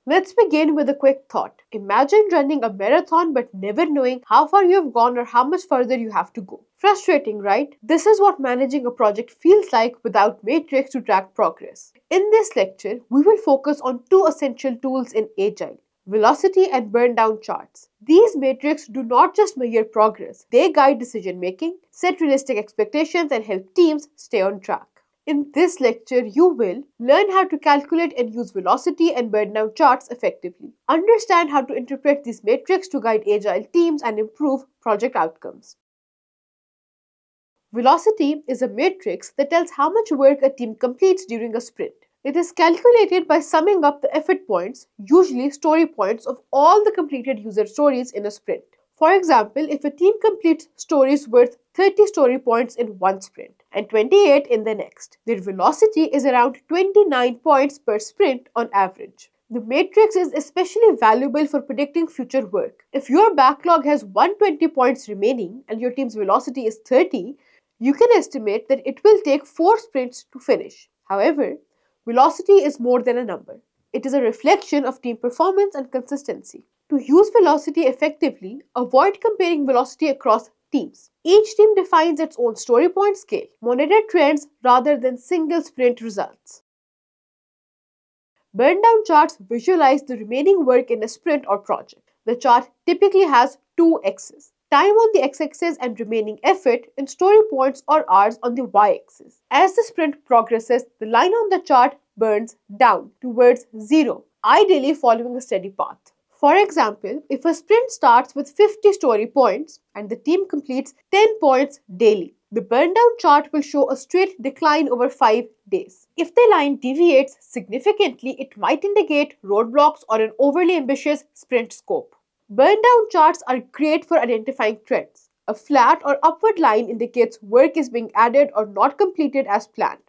Let's begin with a quick thought. Imagine running a marathon but never knowing how far you have gone or how much further you have to go. Frustrating, right? This is what managing a project feels like without metrics to track progress. In this lecture, we will focus on two essential tools in Agile: velocity and burndown charts. These metrics do not just measure progress, they guide decision making, set realistic expectations, and help teams stay on track. In this lecture, you will learn how to calculate and use velocity and burndown charts effectively. Understand how to interpret these metrics to guide agile teams and improve project outcomes. Velocity is a matrix that tells how much work a team completes during a sprint. It is calculated by summing up the effort points, usually story points, of all the completed user stories in a sprint. For example, if a team completes stories worth 30 story points in one sprint and 28 in the next, their velocity is around 29 points per sprint on average. The matrix is especially valuable for predicting future work. If your backlog has 120 points remaining and your team's velocity is 30, you can estimate that it will take 4 sprints to finish. However, velocity is more than a number. It is a reflection of team performance and consistency. To use velocity effectively, avoid comparing velocity across teams. Each team defines its own story point scale. Monitor trends rather than single sprint results. Burndown charts visualize the remaining work in a sprint or project. The chart typically has two axes: time on the x-axis and remaining effort, and story points or hours on the y-axis. As the sprint progresses, the line on the chart burns down towards zero, ideally following a steady path. For example, if a sprint starts with 50 story points and the team completes 10 points daily, the burndown chart will show a straight decline over 5 days. If the line deviates significantly, it might indicate roadblocks or an overly ambitious sprint scope. Burndown charts are great for identifying trends. A flat or upward line indicates work is being added or not completed as planned.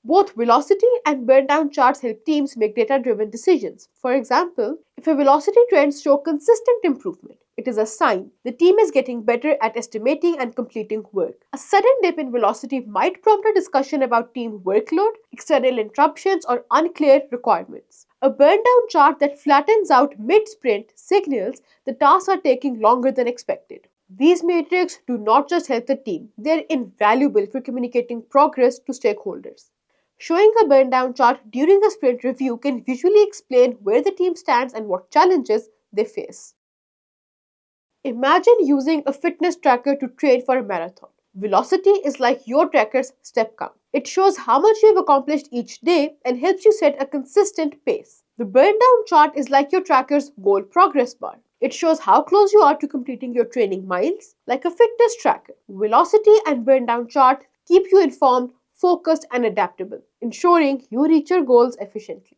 Both velocity and burndown charts help teams make data-driven decisions. For example, if a velocity trends show consistent improvement, it is a sign the team is getting better at estimating and completing work. A sudden dip in velocity might prompt a discussion about team workload, external interruptions, or unclear requirements. A burndown chart that flattens out mid-sprint signals the tasks are taking longer than expected. These metrics do not just help the team, they are invaluable for communicating progress to stakeholders. Showing a burndown chart during a sprint review can visually explain where the team stands and what challenges they face. Imagine using a fitness tracker to train for a marathon. Velocity is like your tracker's step count. It shows how much you have accomplished each day and helps you set a consistent pace. The burndown chart is like your tracker's goal progress bar. It shows how close you are to completing your training miles, like a fitness tracker. Velocity and burndown chart keep you informed, focused, and adaptable, ensuring you reach your goals efficiently.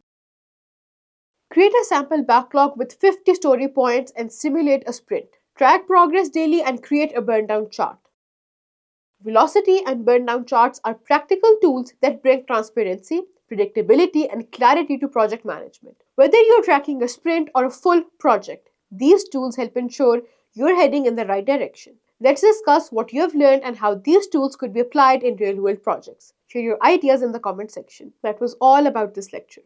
Create a sample backlog with 50 story points and simulate a sprint. Track progress daily and create a burndown chart. Velocity and burndown charts are practical tools that bring transparency, predictability, and clarity to project management. Whether you're tracking a sprint or a full project, these tools help ensure you're heading in the right direction. Let's discuss what you have learned and how these tools could be applied in real-world projects. Share your ideas in the comment section. That was all about this lecture.